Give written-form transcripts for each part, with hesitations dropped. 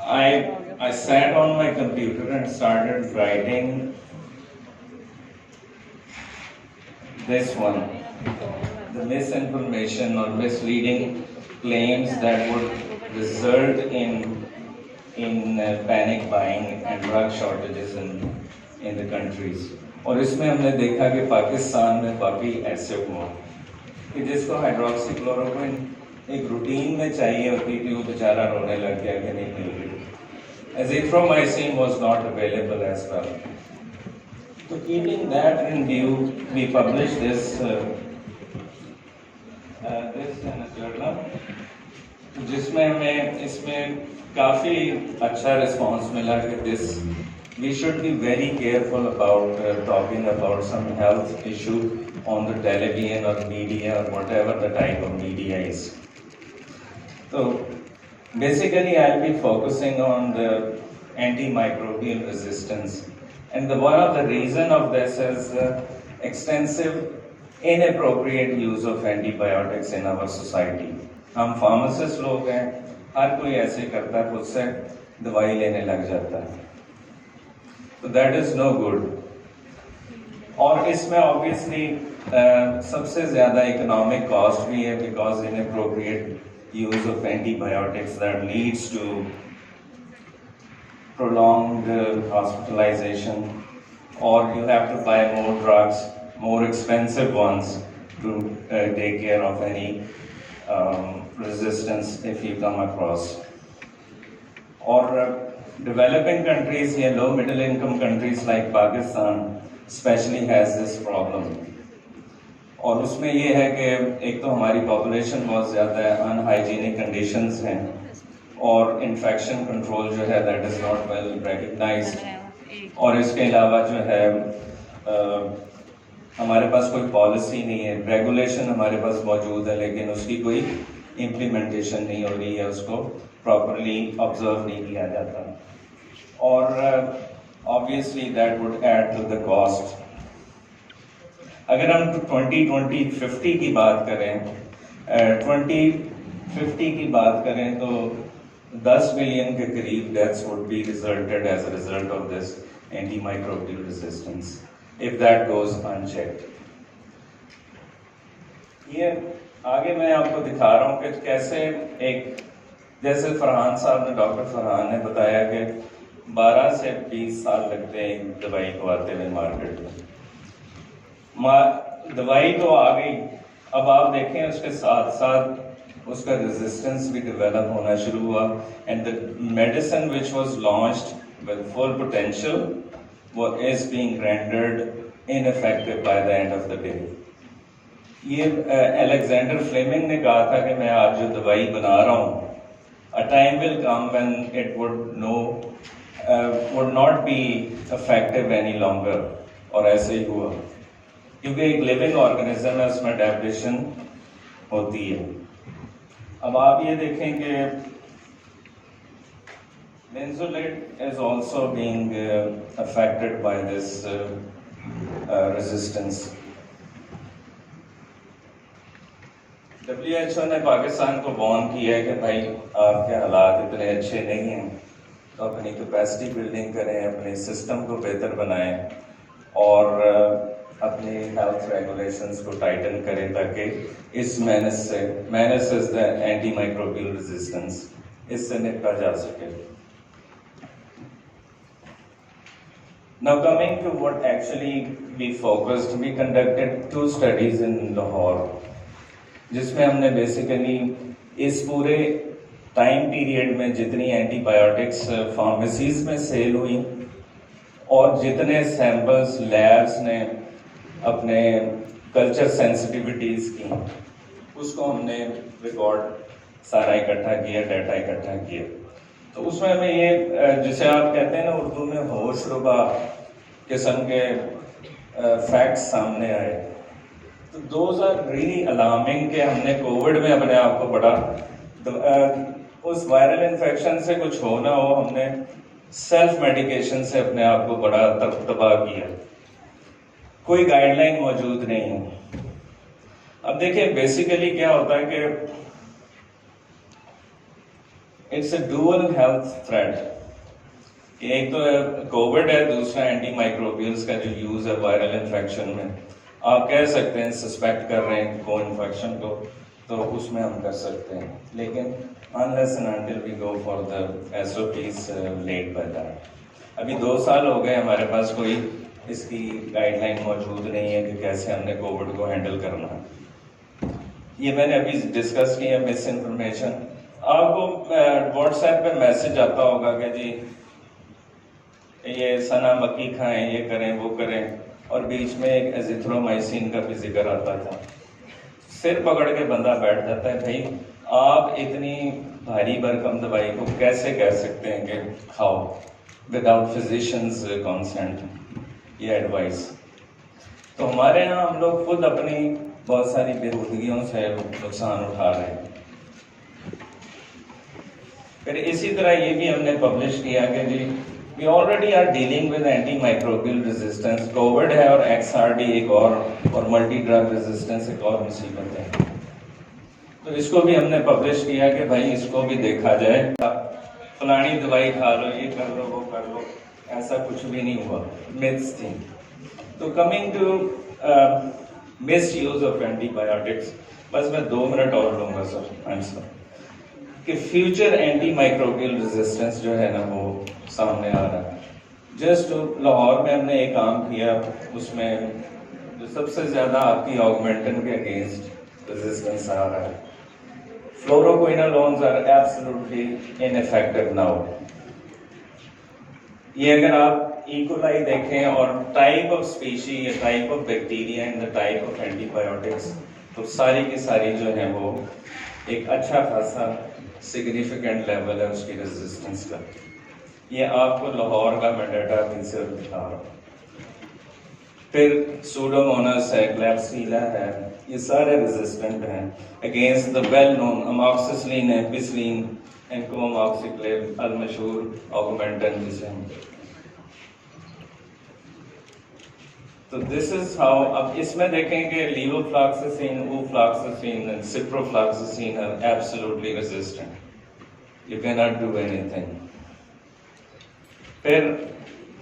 I sat on my computer and started writing this one, the misinformation or misleading claims that would result in panic buying and drug shortages in the countries. اور اس میں ہم نے دیکھا کہ پاکستان میں کافی ایسے ہوا کہ جس کو ہائیڈروکسی کلوروکوئن ایک روٹین میں چاہیے ہوتی تھی، وہ بیچارہ رونے لگ گیا کہ نہیں مل رہی. Azithromycin was not available as well. So keeping that in view, we published this in a journal, جس میں ہمیں اس میں کافی اچھا رسپانس ملا کہ we should be very careful about talking about some health issue on the television or media or whatever the type of media is. So basically I'll be focusing on the antimicrobial resistance, and one of the reason of this is extensive inappropriate use of antibiotics in our society. ہم pharmacist لوگ ہیں، ہر کوئی ایسے کرتا ہے، خود سے دوائی لینے لگ جاتا ہے، تو دیٹ از نو گڈ. اور اس میں آبویسلی سب سے زیادہ اکنامک کاسٹ بھی ہے، because inappropriate use of antibiotics that leads to prolonged hospitalization, or you have to buy more drugs, more expensive ones to take care of any resistance if you come across. Or developing countries یا low middle income countries like Pakistan especially has this problem. اور اس میں یہ ہے کہ ایک تو ہماری population بہت زیادہ ہے، unhygienic conditions ہیں، اور انفیکشن کنٹرول جو ہے that is not well recognized. اور اس کے علاوہ جو ہے ہمارے پاس کوئی پالیسی نہیں ہے، ریگولیشن ہمارے پاس موجود ہے لیکن اس کی کوئی امپلیمنٹیشن نہیں ہو رہی ہے، اس کو پراپرلی آبزرو نہیں کیا جاتا. اور obviously that would add to the cost. اگر ہم 2050 کی بات کریں، 2050 کی بات کریں تو 10 ملین کے قریب deaths would be resulted as a result of this antimicrobial resistance if that goes unchecked. یہ آگے میں آپ کو دکھا رہا ہوں کہ کیسے ایک، جیسے فرحان صاحب نے، ڈاکٹر فرحان نے بتایا کہ 12 سے 20 سال لگتے ہیں ایک دوائی کو آتے ہوئے مارکیٹ میں. دوائی تو آ گئی، اب آپ دیکھیں اس کے ساتھ ساتھ اس کا ریزسٹنس بھی ڈیولپ ہونا شروع ہوا، and the medicine which was launched with full potential is being rendered ineffective by the end of the day. یہ الیگزینڈر فلیمنگ نے کہا تھا کہ میں آج جو دوائی بنا رہا ہوں، a time will come when it would not be effective any longer. اور ایسے ہی ہوا، کیونکہ ایک لیونگ آرگنزم ہے، اس میں ڈیپریشن ہوتی ہے. اب آپ یہ دیکھیں کہ linezolid is also being affected by this resistance. WHO نے پاکستان کو وارن کیا ہے کہ بھائی آپ کے حالات اتنے اچھے نہیں ہیں، تو اپنی کیپیسٹی بلڈنگ کریں، اپنے سسٹم کو بہتر بنائیں اور اپنے ہیلتھ ریگولیشنز کو ٹائٹن کریں تاکہ اس menace is the antimicrobial resistance, اس سے نپٹا جا سکے. Now coming to what actually we focused, we conducted 2 studies in Lahore, جس میں ہم نے بیسیکلی اس پورے ٹائم پیریڈ میں جتنی اینٹی بایوٹکس فارمیسیز میں سیل ہوئی اور جتنے سیمپلز لیبس نے اپنے کلچر سینسٹیوٹیز کی، اس کو ہم نے ریکارڈ سارا اکٹھا کیا، ڈیٹا اکٹھا کیا. تو اس میں ہمیں یہ جسے آپ کہتے ہیں نا اردو میں ہوش ربا قسم کے فیکٹس سامنے آئے. تو دوز آر ریئلی الارمنگ کہ ہم نے کووڈ میں اپنے آپ کو بڑا اس وائرل انفیکشن سے کچھ ہو نہ ہو، ہم نے سیلف میڈیکیشن سے اپنے آپ کو بڑا تباہ کیا. کوئی گائیڈ لائن موجود نہیں ہے. اب دیکھیں بیسیکلی کیا ہوتا ہے کہ it's a dual health threat کہ ایک تو کووڈ ہے, دوسرا اینٹی مائکروبیلس کا جو یوز ہے وائرل انفیکشن میں. آپ کہہ سکتے ہیں سسپیکٹ کر رہے ہیں کو انفیکشن کو, تو اس میں ہم کر سکتے ہیں, لیکن unless and until we go for the SOPs laid by that. ابھی 2 سال ہو گئے ہمارے پاس کوئی اس کی گائیڈ لائن موجود نہیں ہے کہ کیسے ہم نے کووڈ کو ہینڈل کرنا ہے. یہ میں نے ابھی ڈسکس کیا مس انفارمیشن. آپ کو واٹس ایپ پہ میسج آتا ہوگا کہ جی یہ سنا مکی کھائیں, یہ کریں وہ کریں, اور بیچ میں ایک ایزیتھرومائسین کا بھی ذکر آتا تھا. سر پکڑ کے بندہ بیٹھ جاتا ہے, بھائی آپ اتنی بھاری بھرکم دوائی کو کیسے کہہ سکتے ہیں کہ کھاؤ وداؤٹ فزیشنز کانسینٹ, یہ ایڈوائس. تو ہمارے یہاں ہم لوگ خود اپنی بہت ساری بےہودگیوں سے نقصان اٹھا رہے ہیں. پھر اسی طرح یہ بھی ہم نے پبلش کیا کہ جی we already are dealing with antimicrobial resistance. Covid ہے اور XRD ایک اور ملٹی ڈرگ ریزسٹنس ایک اور مصیبت ہے. تو اس کو بھی ہم نے پبلش کیا کہ بھائی اس کو بھی دیکھا جائے. فلانی دوائی کھا لو, یہ کر لو, وہ کر لو, ایسا کچھ بھی نہیں ہوا, myths تھی. تو coming to misuse of antibiotics, بس میں 2 منٹ اور لوں گا سر, کہ فیوچر اینٹی مائکروبیل ریزسٹنس جو ہے نا وہ سامنے آ رہا ہے. جسٹ لاہور میں ہم نے ایک کام کیا, اس میں جو سب سے زیادہ آپ کی آگمنٹن کے اگینسٹ ریزسٹنس آ رہا ہے, fluoroquinolones are absolutely ineffective now. یہ اگر آپ ایکولائی دیکھیں اور ٹائپ آف اسپیشی یا type of bacteria in the type of antibiotics, تو ساری کی ساری جو ہے وہ ایک اچھا خاصا سگنیفیکنٹ لیول ہے اس کی ریزسٹنس کا. یہ آپ کو لاہور کا میں ڈیٹا بھی صرف دکھا رہا ہوں. پھر سوڈومونس ہے, کلیپسیلا ہے, یہ سارے ریزسٹنٹ ہیں اگینسٹ دا ویل نون اماکسسلین ہے, پسلین, انکوماکسیکلیو, المشہور آگمنٹن جسے ہم. تو دس از ہاؤ. اب اس میں دیکھیں کہ لیوفلاکسسین, اوفلاکسسین, سپروفلاکسسین are absolutely resistant. You cannot do anything. پھر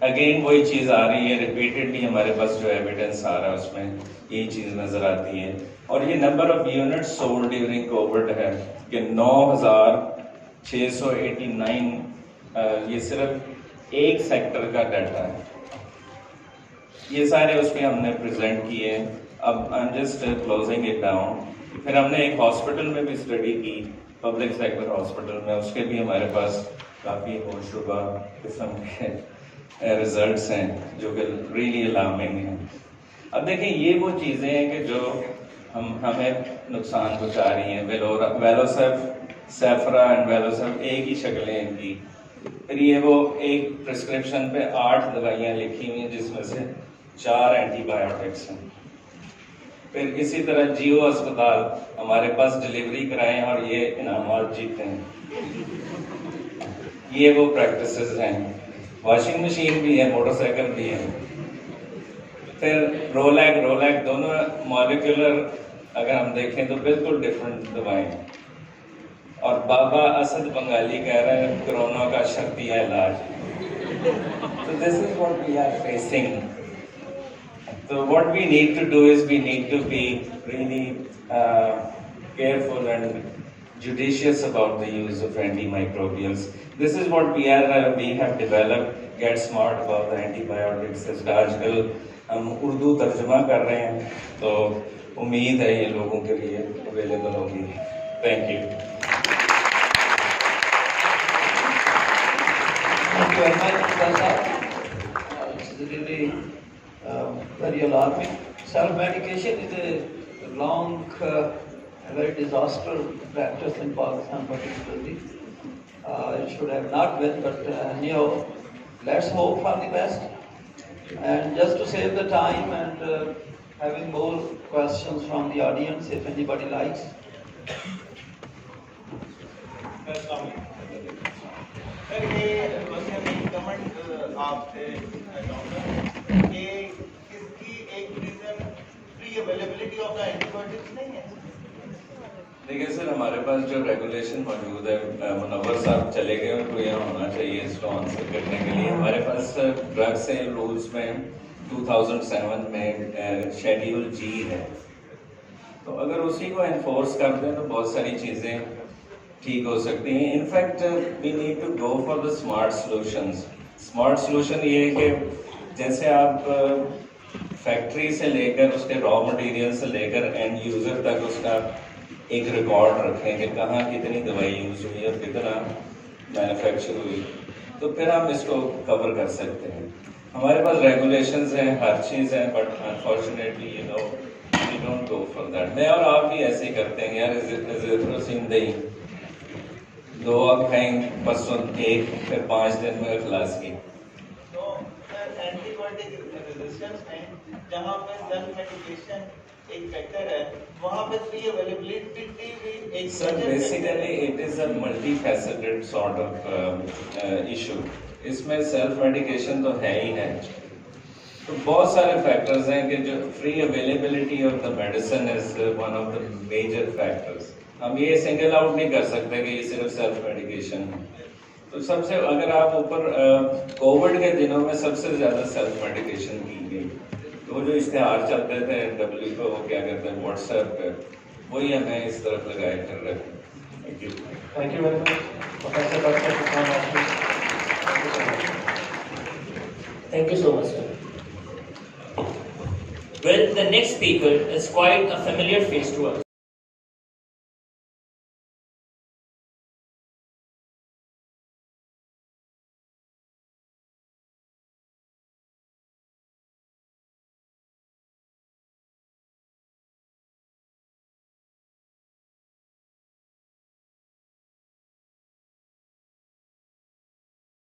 اگین وہی چیز آ رہی ہے, ریپیٹڈلی ہمارے پاس جو ایویڈنس آ رہا ہے اس میں یہی چیز نظر آتی ہے. اور یہ number of unit sold during Covid ہے کہ 9,689, یہ صرف ایک سیکٹر کا ڈیٹا ہے. یہ سارے اس میں ہم نے پریزنٹ کیے. اب I am just closing it down. پھر ہم نے ایک ہاسپٹل میں بھی اسٹڈی کی, پبلک سیکٹر ہاسپٹل میں, اس کے بھی ہمارے پاس کافی ہوشربا قسم کے ریزلٹس ہیں جو کہ ریئلی الارمنگ ہیں. اب دیکھیں یہ وہ چیزیں ہیں کہ جو ہمیں نقصان پہنچا رہی ہیں. ویلوسیف, سیفرا اینڈ ویلوسیف ایک ہی شکلیں ان کی. پھر یہ وہ ایک پرسکرپشن پہ 8 دوائیاں لکھی ہوئی ہیں جس میں سے 4 اینٹی بایوٹکس ہیں. پھر اسی طرح جیو اسپتال ہمارے پاس ڈلیوری کرائیں اور یہ انعامات جیتے ہیں. یہ وہ پریکٹسز ہیں. واشنگ مشین بھی ہے, موٹر سائیکل بھی ہے. پھر رولیک دونوں مالیکولر اگر ہم دیکھیں تو بالکل ڈفرینٹ دوائیں ہیں. اور بابا اسد بنگالی کہہ رہے ہیں کرونا کا شرطیہ علاج. So this is what we are facing. So what we need to do is we need to be really careful and judicious about the use of antimicrobials. This is what we have developed. Get smart about the antibiotics. آج کل ہم اردو ترجمہ کر رہے ہیں تو امید ہے یہ لوگوں کے لیے اویلیبل ہوگی. Thank you. It's really very alarming. Self-medication is a long, very disastrous practice in Pakistan particularly. It should have not been, but anyhow, let's hope for the best. And just to save the time and having more questions from the audience, if anybody likes. سر یہ comment آپ سے کہ اس کی ایک reason free availability of the entity biotics نہیں ہے. دیکھیے سر ہمارے پاس جو ریگولیشن موجود ہے منور صاحب چلے گئے ان کو یہاں ہونا چاہیے اس کو آنسر کرنے کے لیے. ہمارے پاس ڈرگ سیل رولز میں 2007 میں شیڈیول جی ہے, تو اگر اسی کو انفورس کر دیں تو بہت ساری چیزیں ٹھیک ہو سکتی ہیں. In fact we need to go for the smart solutions. Smart solution یہ ہے کہ جیسے آپ فیکٹری سے لے کر اس کے را مٹیریل سے لے کر اینڈ یوزر تک اس کا ایک ریکارڈ رکھیں کہ کہاں کتنی دوائی یوز ہوئی اور کتنا مینوفیکچر ہوئی, تو پھر ہم اس کو کور کر سکتے ہیں. ہمارے پاس ریگولیشنز ہیں, ہر چیز ہے, but unfortunately you know we don't go for that. میں اور آپ بھی ایسے ہی کرتے ہیں یار, ایزیتروسین دہی 2 آپ کھائیں, پرسوں 1, پھر 5 دن میں خلاص کی. تو اینٹی بایوٹک ریزسٹنس میں جہاں پہ سیلف میڈیکیشن ایک فیکٹر ہے, وہاں پہ فری اویلیبلٹی بھی ایک sir basically it is a multifaceted sort of issue. اس میں سیلف میڈیکیشن تو ہے ہی ہے, تو بہت سارے فیکٹرز ہیں کہ جو free availability of the medicine is one of the major factors. ہم یہ سنگل آؤٹ نہیں کر سکتے کہ یہ صرف سیلف میڈیکیشن ہے. تو سب سے اگر آپ اوپر کووڈ کے دنوں میں سب سے زیادہ سیلف میڈیکیشن کی گئی, تو وہ جو اشتہار چلتے تھے ڈبلیو کو وہ کیا کہتے ہیں واٹس ایپ پہ, وہی ہمیں اس طرف لگائے کر رہے ہیں. Thank you. Thank you very much. Professor Dr. Shukran Ashmi. Thank you so much, sir. Well, the next speaker is quite a familiar face to us.